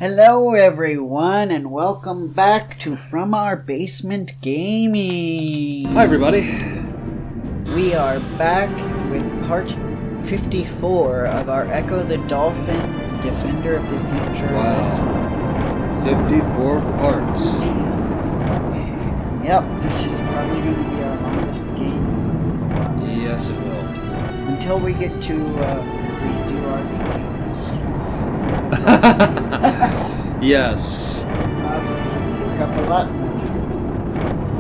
Hello everyone and welcome back to From Our Basement Gaming. Hi everybody. We are back with part 54 of our Ecco the Dolphin Defender of the Future. Wow. 54 parts. Yep, this is probably going to be our longest game for a while. Yes it will. Until we get to redo our videos. Yes. Take up a lot.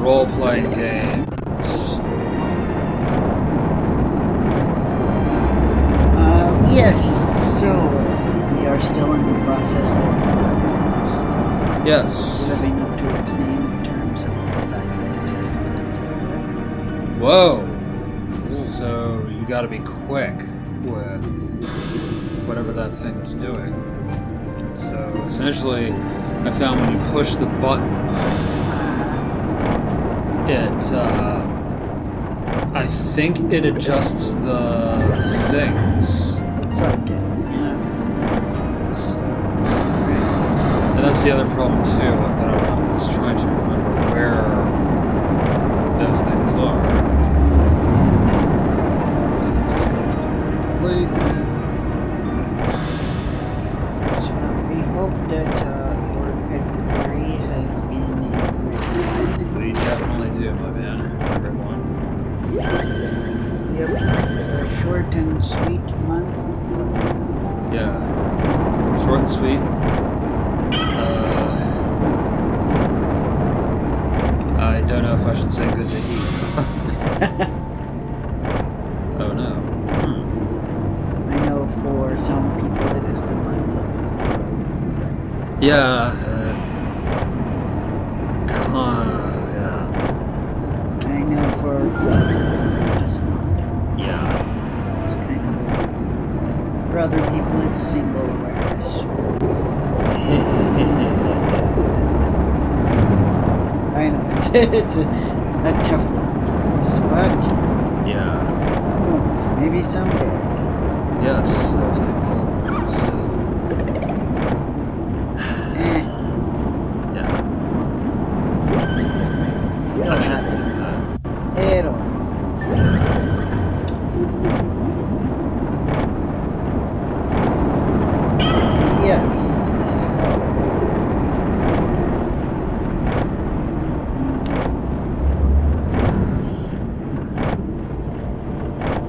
Role-playing games. Yes, so we are still in the process of Yes. living up to its name in terms of the fact that it hasn't done. Whoa. So you gotta be quick with whatever that thing is doing. So essentially, I found when you push the button, I think it adjusts the things. Looks like it, yeah. So, and that's the other problem too, that I was trying to remember where those things are. So I'm just going to do it quickly. So we hope that your February has been a good one. We definitely do, my man, everyone. Yep, a short and sweet month. Yeah. Short and sweet. I don't know if I should say good to eat. Oh no. I know for some people it is the month of... Yeah. I know for other people it is not. Yeah. It's kind of for other people it's single awareness. I know it's a tough one, but Yeah. who knows, maybe someday. Yes. Hopefully we'll still. Yeah. I should do that. It'll. Yes.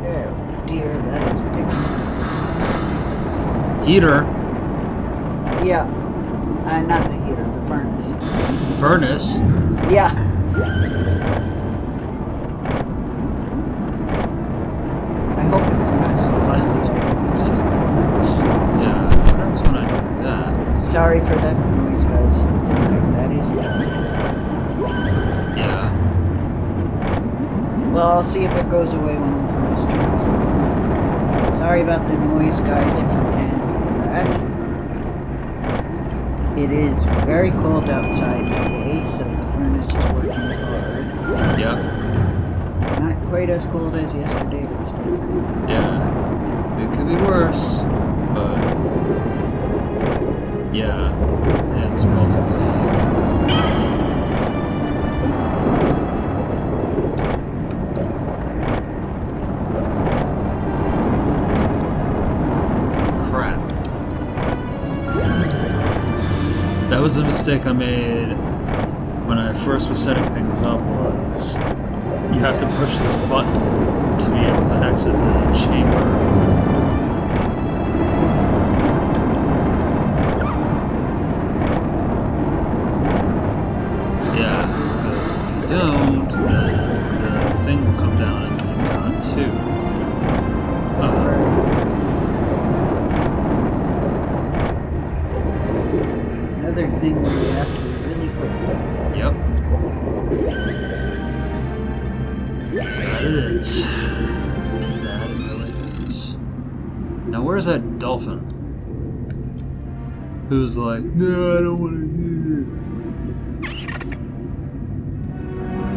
Oh dear, that is big. Heater. Yeah. Not the heater, the furnace. Furnace. Yeah. I hope it's not so fancy. It's just the furnace. Yeah. That's when I do that. Sorry for that noise, guys. Okay, that is dark. Yeah. Well, I'll see if it goes away when the furnace turns on. Sorry about the noise, guys, if you can hear that. It is very cold outside today, so the furnace is working hard. Yeah. Not quite as cold as yesterday, but still pretty cold. Yeah. It could be worse, but yeah, it's relatively. Crap. That was the mistake I made when I first was setting things up, was you have to push this button to be able to exit the chamber. Yeah, because if you don't, then the thing will come down and then you've got two. Another thing where you have to be really quick. Yep. That it is. That it really is. Now where's that dolphin? Who's like, no, I don't want to eat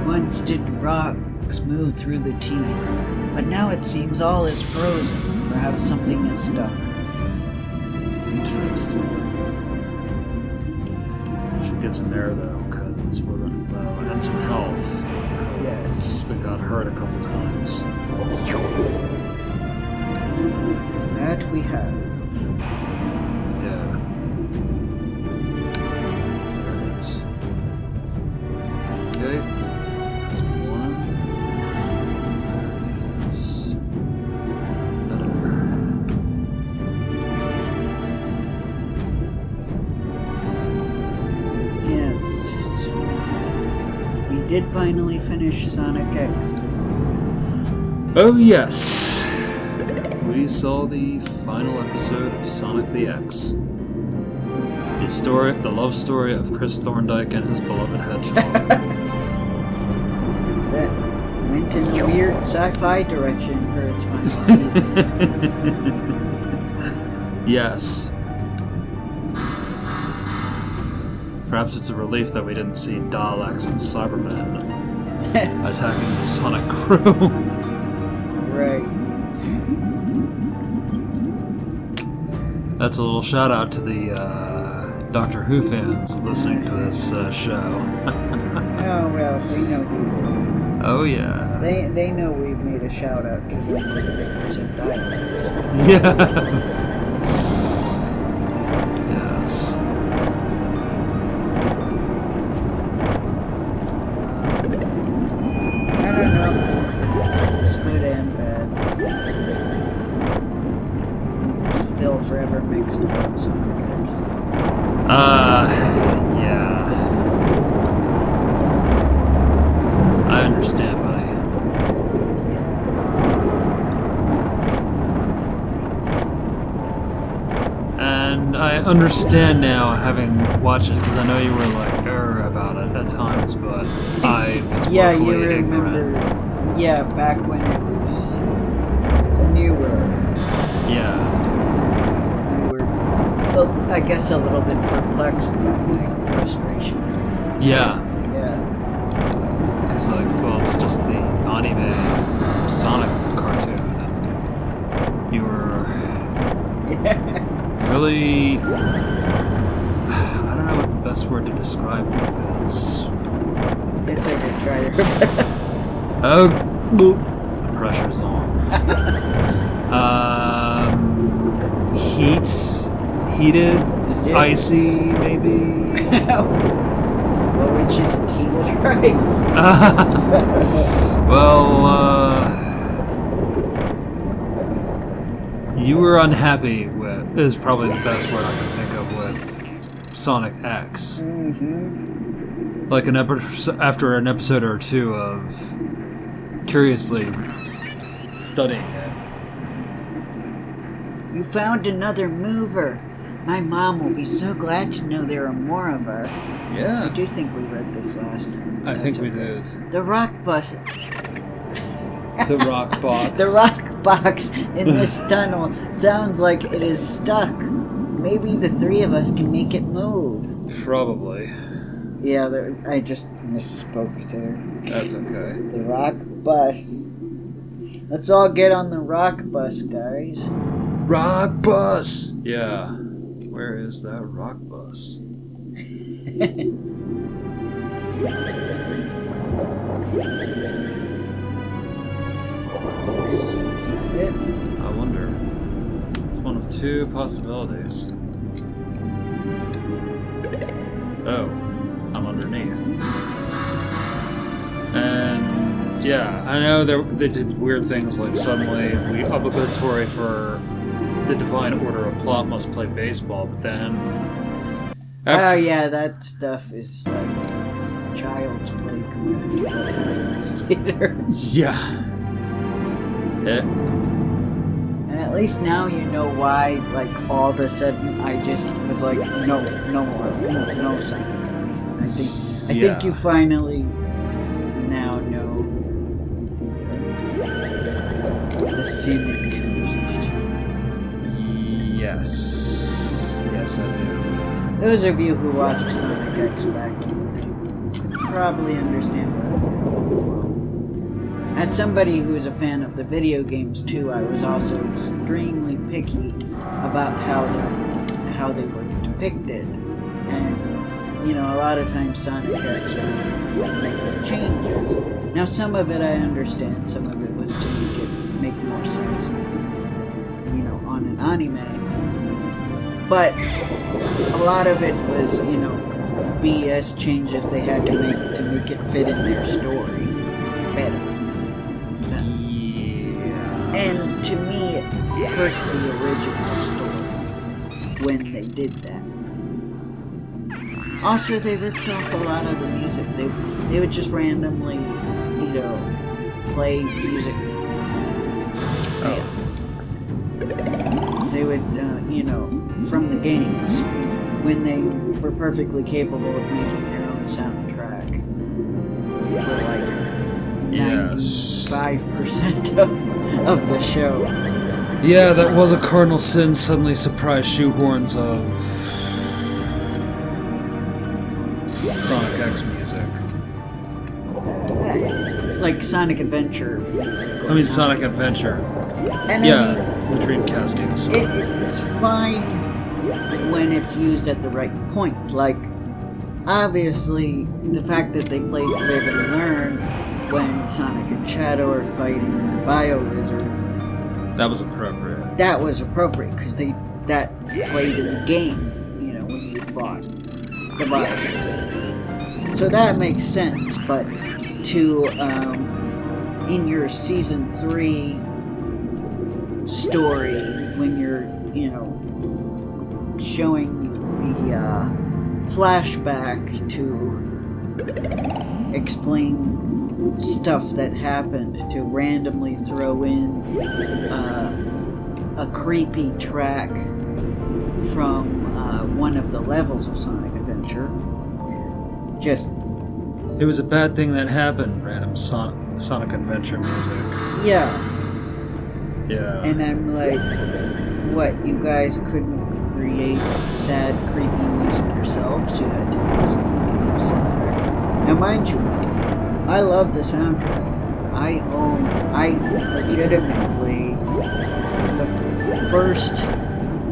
it. Once did rocks move through the teeth, but now it seems all is frozen. Perhaps something is stuck. Interesting. to get some air though, because we're running low, and some health. Yes. We got hurt a couple times. That we have. Yeah. There it is. Okay. That's one. There is another. Yes. We did finally finish Sonic X. Oh yes! We saw the final episode of Sonic the X. The love story of Chris Thorndike and his beloved hedgehog. That went in a weird sci-fi direction for its final season. Yes. Perhaps it's a relief that we didn't see Daleks and Cybermen attacking the Sonic crew. Right. That's a little shout out to the Doctor Who fans listening to this show. Oh well, they know who. Oh yeah. They know we've made a shout out to some dialects. Yes. Yes. I don't know. It's good and bad. Still forever mixed about Sonic X. Yeah. I understand, buddy. And I understand now, having watched it, because I know you were like about it at times, but I was Yeah, you woefully remember. ignorant. Yeah, back when it was newer. Yeah. We were, well, I guess, a little bit perplexed by my frustration. Yeah. Yeah. Because, like, well, it's just the anime Sonic cartoon. And you were really... I don't know what the best word to describe it is. It's okay, try your best. Oh, the pressure's on. Heated, Yeah. icy, maybe. Well, which isn't heated rice. Well, you were unhappy with is probably the best word I can think of with Sonic X. Mm-hmm. Like after an episode or two of curiously studying it. You found another mover. My mom will be so glad to know there are more of us. I Yeah, do think we read this last time. I think we okay. did. The rock bus. The rock box. The rock box in this tunnel sounds like it is stuck. Maybe the three of us can make it move. Probably. Yeah, I just misspoke there. That's okay. The rock bus. Let's all get on the rock bus, guys. Rock bus! Yeah. Where is that rock bus? I wonder. It's one of two possibilities. Oh, I'm underneath. And yeah, I know they did weird things like suddenly we obligatory for the Divine Order of Plot must play baseball, but then Oh yeah, that stuff is like child's play compared to what happens later. Yeah. And at least now you know why, like, all of a sudden I just was like, no more, no Sonic X. I think you finally now know the sin it committed. Yes. Yes, I do. Those of you who watched Sonic X back in the day could probably understand where I'm coming from. As somebody who is a fan of the video games too, I was also extremely picky about how they were depicted. And a lot of times Sonic X would make changes. Now, some of it I understand, some of it was to make more sense, on an anime. But a lot of it was, BS changes they had to make it fit in their story better. Yeah. And to me, it hurt the original story when they did that. Also, they ripped off a lot of the music. They would just randomly, play music. Oh. They would, from the games, when they were perfectly capable of making their own soundtrack for like 95% of the show. Yeah, that was a cardinal sin. Suddenly, surprise shoehorns of Sonic X music. Like Sonic Adventure music. I mean, Sonic Adventure. And the Dreamcast games. It's fine when it's used at the right point. Like, obviously, the fact that they played Live and Learn when Sonic and Shadow are fighting the Bio Lizard. That was appropriate. That was appropriate because that played in the game, when you fought the Bio Lizard. So that makes sense, but to, in your Season 3 story, when you're, showing the flashback to explain stuff that happened, to randomly throw in a creepy track from one of the levels of Sonic Adventure. It was a bad thing that happened, random Sonic Adventure music. Yeah. Yeah. And I'm like, what, you guys couldn't create sad, creepy music yourselves? You had to use the game soundtrack. Now, mind you, I love the soundtrack. I legitimately, the first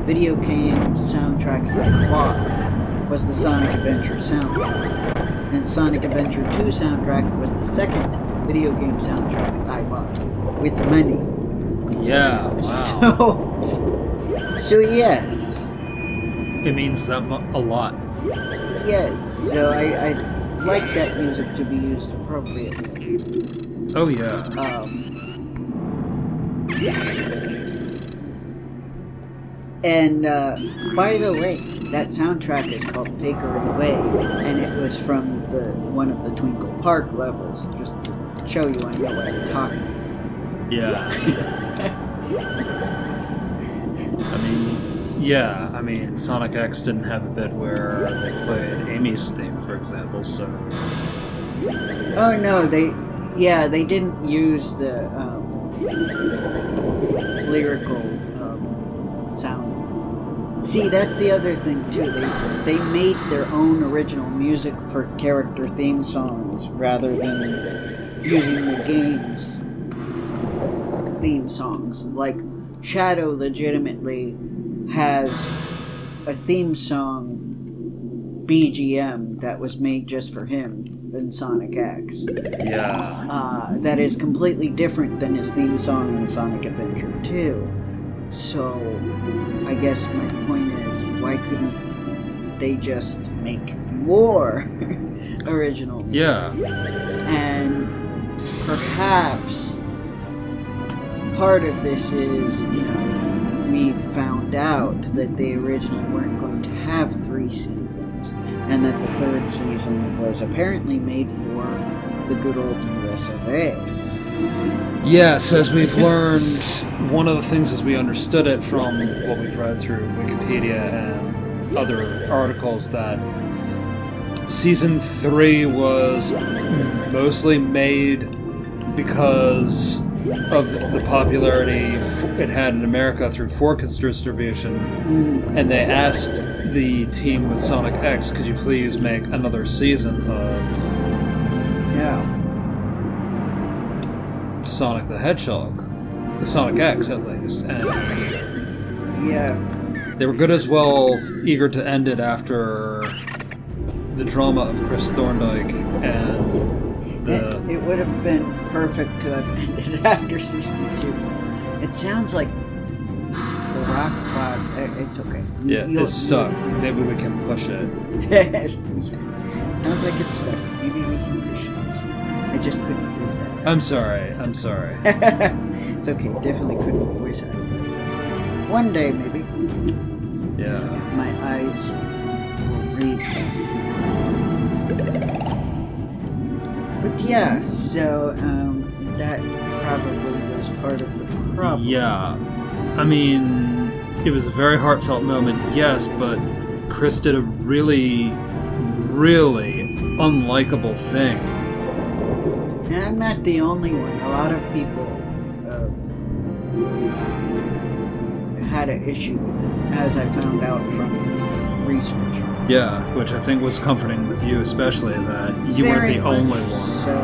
video game soundtrack I bought was the Sonic Adventure soundtrack. And Sonic Adventure 2 soundtrack was the second video game soundtrack I bought with money. Yeah, wow. So yes. It means that a lot. Yes, so I like that music to be used appropriately. Oh yeah. And by the way, that soundtrack is called Faker and Way, and it was from one of the Twinkle Park levels, just to show you I know what I'm talking about. Yeah. I mean, Sonic X didn't have a bit where they played Amy's theme, for example, so... Oh no, they didn't use the lyrical sound. See, that's the other thing too. They made their own original music for character theme songs rather than using the game's theme songs. Like, Shadow legitimately has a theme song BGM that was made just for him in Sonic X. Yeah. That is completely different than his theme song in Sonic Adventure 2. So, I guess my point is, why couldn't they just make more original music? Yeah. And perhaps part of this is, we found out that they originally weren't going to have 3 seasons, and that the 3rd season was apparently made for the good old US of A. Yes, as we've learned, one of the things as we understood it from what we've read through Wikipedia and other articles, that Season 3 was mostly made because of the popularity it had in America through Focus distribution, and they asked the team with Sonic X, could you please make another season of Sonic the Hedgehog, Sonic X at least, and they were good as well eager to end it after the drama of Chris Thorndike and It would have been perfect to have ended after season 2. It sounds like The Rock, it's okay. Yeah, it's stuck. Maybe we can push it. Sounds like it's stuck. Maybe we can push it. I just couldn't read that. I'm sorry. It's okay. Definitely couldn't voice it. One day, maybe. Yeah. If my eyes will read fast. But yeah, so that probably was part of the problem. Yeah. I mean, it was a very heartfelt moment, yes, but Chris did a really, really unlikable thing. And I'm not the only one. A lot of people had an issue with it, as I found out from research. Yeah, which I think was comforting with you, especially that you weren't the only one. So,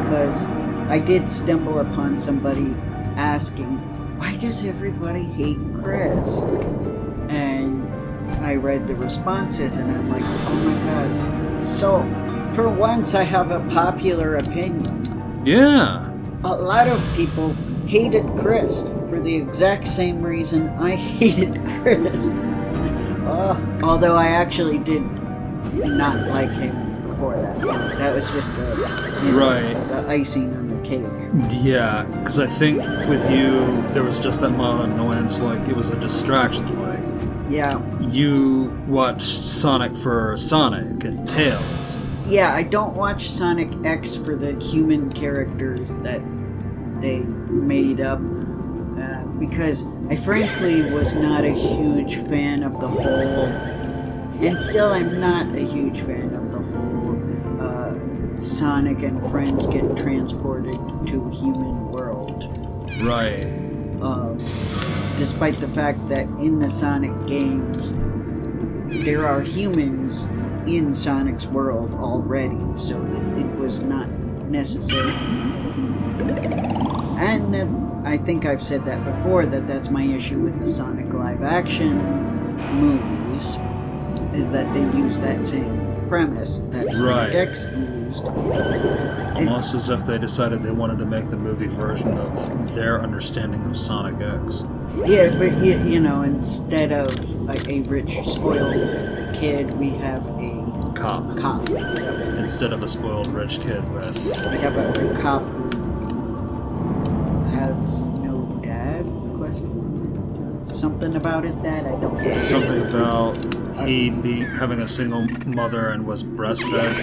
because I did stumble upon somebody asking, why does everybody hate Chris? And I read the responses and I'm like, oh my god. So, for once I have a popular opinion. Yeah. A lot of people hated Chris for the exact same reason I hated Chris. Although I actually did not like him before that. That was just the icing on the cake. Yeah, because I think with you, there was just that mild annoyance, like it was a distraction, like... Yeah. You watched Sonic for Sonic and Tails. Yeah, I don't watch Sonic X for the human characters that they made up, because I frankly was not a huge fan of the whole, and still I'm not a huge fan of the whole Sonic and friends get transported to a human world. Right. Despite the fact that in the Sonic games, there are humans in Sonic's world already, so that it was not necessary. And I think I've said that before, that's my issue with the Sonic live-action movies, is that they use that same premise that Sonic X used. Almost as if they decided they wanted to make the movie version of their understanding of Sonic X. Yeah, but you know, instead of a rich, spoiled kid, we have a cop. Instead of a spoiled rich kid with... We have a cop who has no dad? Something about his dad? I don't know. Something about he having a single mother and was breastfed.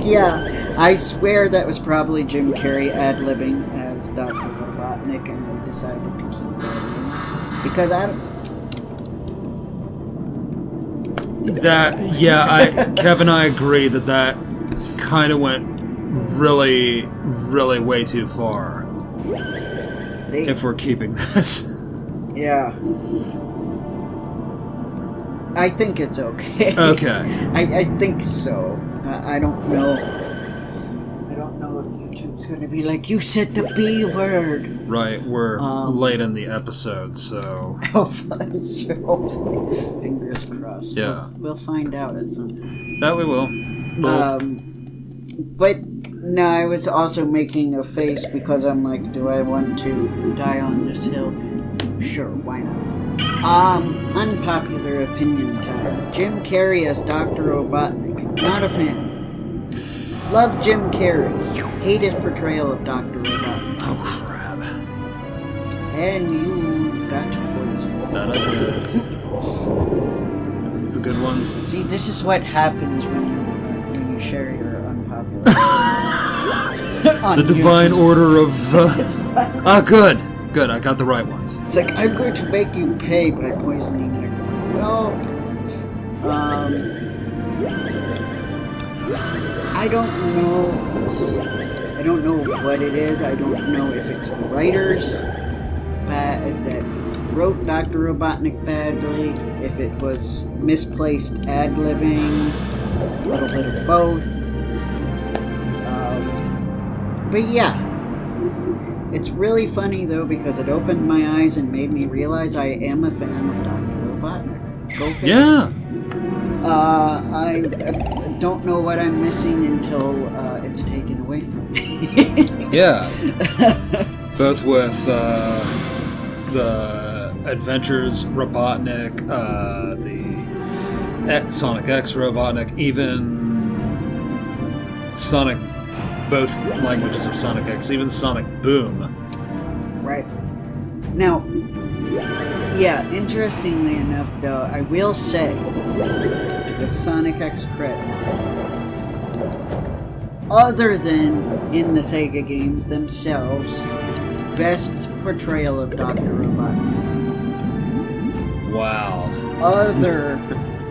Yeah, I swear that was probably Jim Carrey ad-libbing as Dr. Robotnik, and they decided to keep that in. Because Kev and I agree that kind of went really, really way too far. If we're keeping this. Yeah. I think it's okay. Okay. I think so. I don't know. I don't know if YouTube's going to be like, you said the B word. Right, we're late in the episode, so... Hopefully. Fingers crossed. Yeah. We'll find out at some point. That we will. But, no, I was also making a face because I'm like, do I want to die on this hill? Sure, why not? Unpopular opinion time. Jim Carrey as Dr. Robotnik. Not a fan. Love Jim Carrey. Hate his portrayal of Dr. Robotnik. Oh, crap. And you got poison. That I did. These are the good ones. See, this is what happens when you share your unpopular the divine order of... good. Good, I got the right ones. It's like, I'm going to make you pay by poisoning your gun. Well, I don't know. I don't know what it is. I don't know if it's the writers that wrote Dr. Robotnik badly, if it was misplaced ad-libbing, a little bit of both. But yeah. It's really funny though because it opened my eyes and made me realize I am a fan of Dr. Robotnik. Go figure. Yeah. I don't know what I'm missing until it's taken away from me. Yeah. Both with the Adventures Robotnik, the Sonic X Robotnik, even Sonic, both languages of Sonic X, even Sonic Boom. Right. Now, yeah, interestingly enough, though, I will say, to give Sonic X credit, other than in the Sega games themselves, best portrayal of Dr. Robotnik. Wow.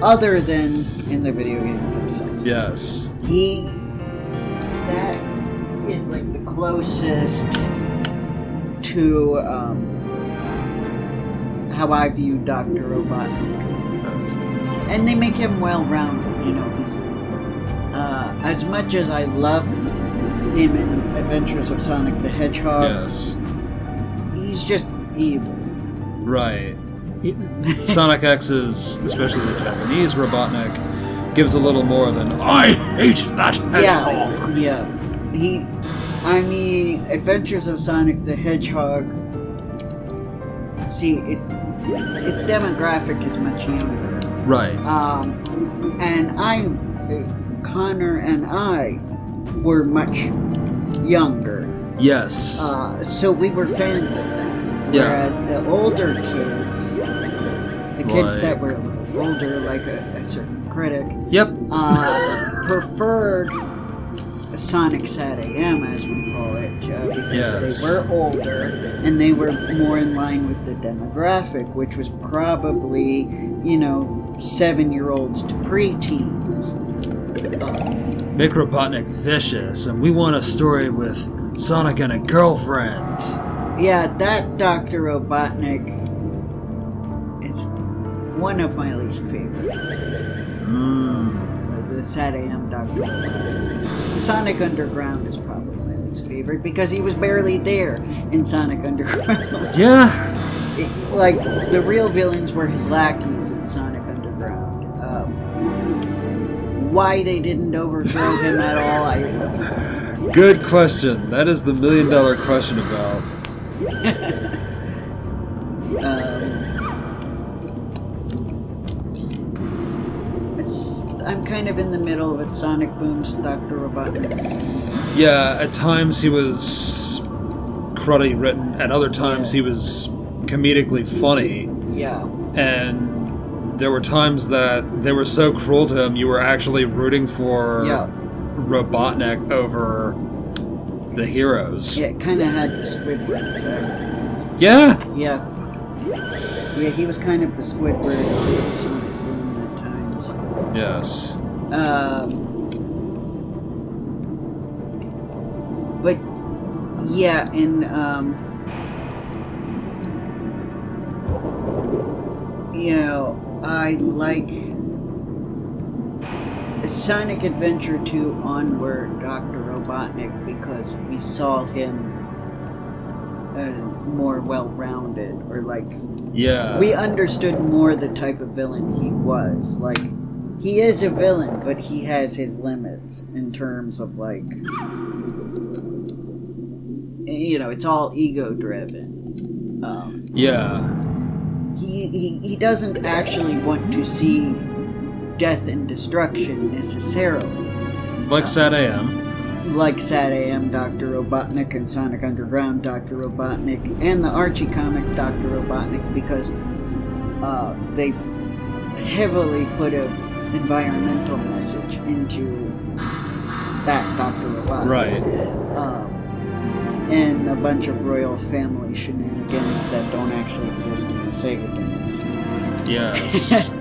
Other than in the video games themselves. Yes. That is like the closest to how I view Dr. Robotnik. And they make him well-rounded, you know, he's as much as I love him in Adventures of Sonic the Hedgehog, Yes. he's just evil. Right. Sonic X's, especially the Japanese Robotnik, gives a little more than "I hate that hedgehog." Yeah. Adventures of Sonic the Hedgehog. See, its demographic is much younger. Right. And Connor and I were much younger. Yes. So we were fans of that. Yeah. Whereas the older kids, the kids that were a little older, like a certain critic, Yep. preferred Sonic Sat AM, as we call it, because Yes. they were older and they were more in line with the demographic, which was probably, 7-year-olds to preteens. Make Robotnik vicious, and we want a story with Sonic and a girlfriend. Yeah, that Dr. Robotnik is one of my least favorites. The Sat AM Dr. Robotnik. Sonic Underground is probably my least favorite because he was barely there in Sonic Underground. Yeah. The real villains were his lackeys in Sonic Underground. Why they didn't overthrow him at all, Good question. That is the $1 million question about. I'm kind of in the middle of it. Sonic Boom's Dr. Robotnik. Yeah, at times he was cruddy written, at other times he was comedically funny. Yeah. And there were times that they were so cruel to him, you were actually rooting for Robotnik over the heroes. Yeah, it kind of had the Squidward effect. Yeah! Yeah. Yeah, he was kind of the Squidward of Sonic Boom at times. Yes. But, yeah, and, I like Sonic Adventure 2 Onward Dr. Robotnik because we saw him as more well-rounded, or we understood more the type of villain he was. He is a villain, but he has his limits in terms of it's all ego-driven. He doesn't actually want to see death and destruction necessarily. Like Sat AM. Like Sat AM, Dr. Robotnik, and Sonic Underground, Dr. Robotnik, and the Archie comics, Dr. Robotnik, because they heavily put an environmental message into that Dr. Robotnik. Right. And a bunch of royal family shenanigans that don't actually exist in the Sega games. Yes.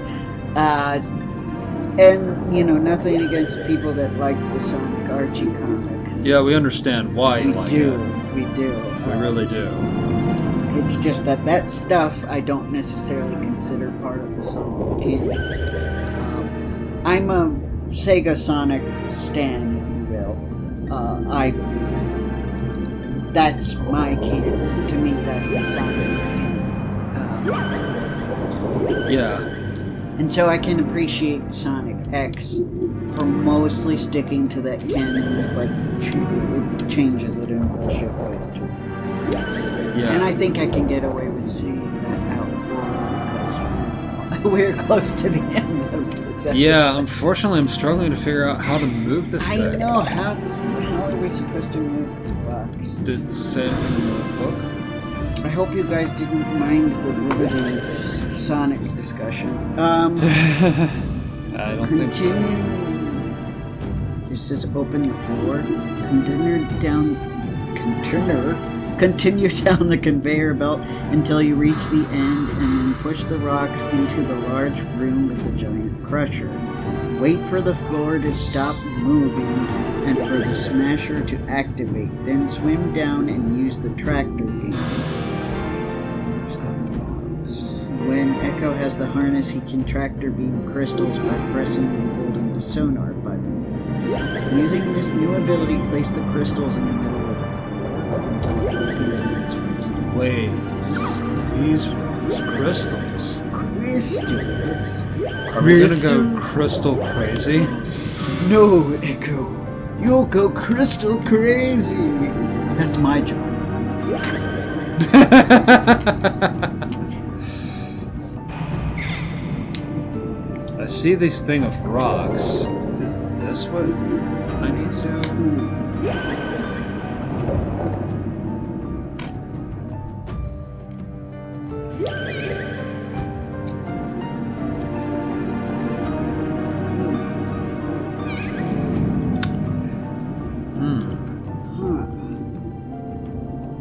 And, nothing against people that like the Sonic Archie comics. Yeah, we understand why you like it. We do. We really do. It's just that stuff I don't necessarily consider part of the Sonic canon. I'm a Sega Sonic stan, if you will. that's my canon. To me, that's the Sonic canon. Yeah. And so I can appreciate Sonic X for mostly sticking to that canon, but it changes it in bullshit ways too. Yeah. And I think I can get away with seeing that out for because we're close to the end of this episode. Yeah, unfortunately, I'm struggling to figure out how to move this thing. I know. How are we supposed to move this box? Did it say in the book? I hope you guys didn't mind the riveting Sonic discussion. I don't think so. Just says open the floor. Continue down the conveyor belt until you reach the end, and then push the rocks into the large room with the giant crusher. Wait for the floor to stop moving and for the smasher to activate. Then swim down and use the tractor beam. When Echo has the harness, he can tractor beam crystals by pressing and holding the sonar button. Using this new ability, place the crystals in the middle of the floor until it opens and then swims down. Wait, these crystals? Crystals? Are we gonna go crystal crazy? No, Echo. You'll go crystal crazy. That's my job. I see this thing of rocks. Is this what I need to?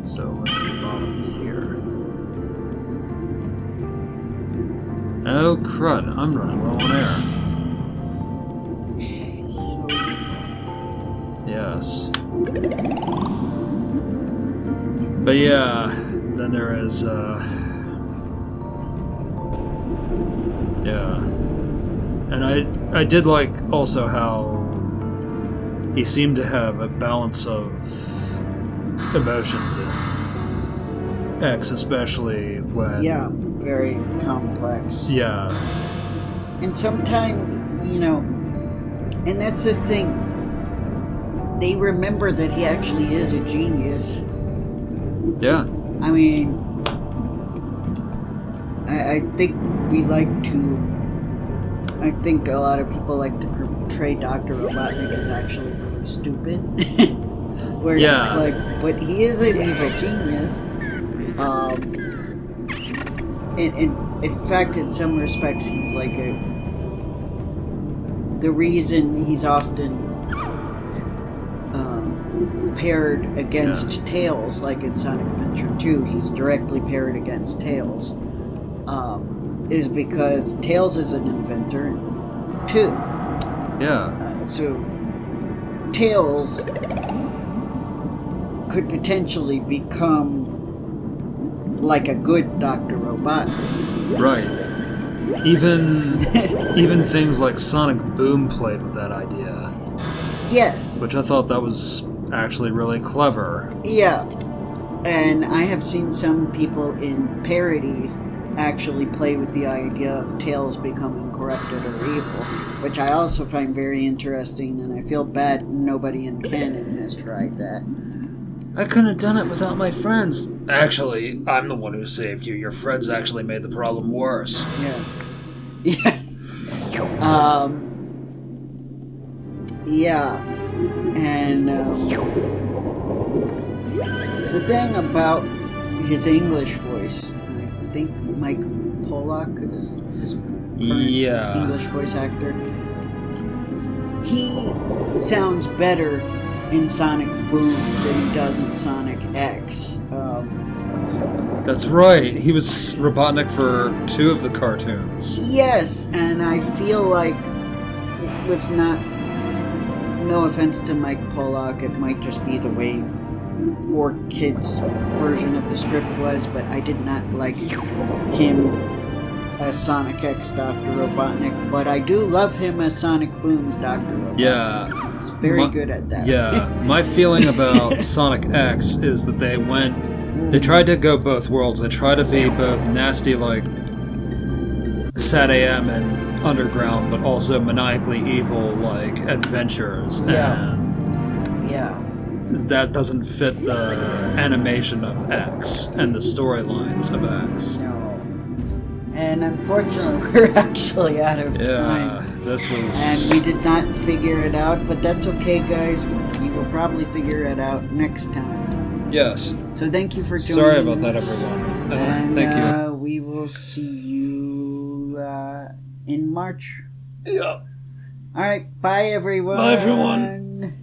So what's the bottom here? Oh crud, I'm running low on air. Yes. But yeah, then there is, yeah. And I did like also how he seemed to have a balance of emotions in X, especially when... Yeah, very complex. Yeah. And sometimes, and that's the thing, they remember that he actually is a genius. Yeah. I mean, I think I think a lot of people like to portray Dr. Robotnik as actually really stupid. Where it's like, but he is an evil genius. In fact, in some respects, he's like the reason he's often paired against Tails, like in Sonic Adventure 2, he's directly paired against Tails, is because Tails is an inventor too. Yeah. So Tails could potentially become like a good Dr. Robotnik. Right. Even things like Sonic Boom played with that idea. Yes. Which I thought that was actually really clever. Yeah. And I have seen some people in parodies actually play with the idea of Tails becoming corrupted or evil, which I also find very interesting, and I feel bad nobody in canon has tried that. I couldn't have done it without my friends. Actually, I'm the one who saved you. Your friends actually made the problem worse. Yeah. Yeah. Yeah. And the thing about his English voice, I think Mike Pollock is his current English voice actor. He sounds better in Sonic Boom than he does in Sonic X. That's right. He was Robotnik for 2 of the cartoons. Yes, and I feel like it was not... No offense to Mike Pollock, it might just be the way 4Kids' version of the script was, but I did not like him as Sonic X Dr. Robotnik, but I do love him as Sonic Boom's Dr. Robotnik. Yeah. He's very good at that. Yeah, my feeling about Sonic X is that they tried to go both worlds. They tried to be both nasty like Sad AM and Underground, but also maniacally evil like Adventures. Yeah. And Yeah. that doesn't fit the animation of X and the storylines of X. No. And unfortunately, we're actually out of time. This was... And we did not figure it out, but that's okay, guys. We will probably figure it out next time. Yes. So thank you for joining Sorry about that, us. everyone. And, thank you. We will see you in March. Yeah. All right. Bye, everyone. Bye, everyone.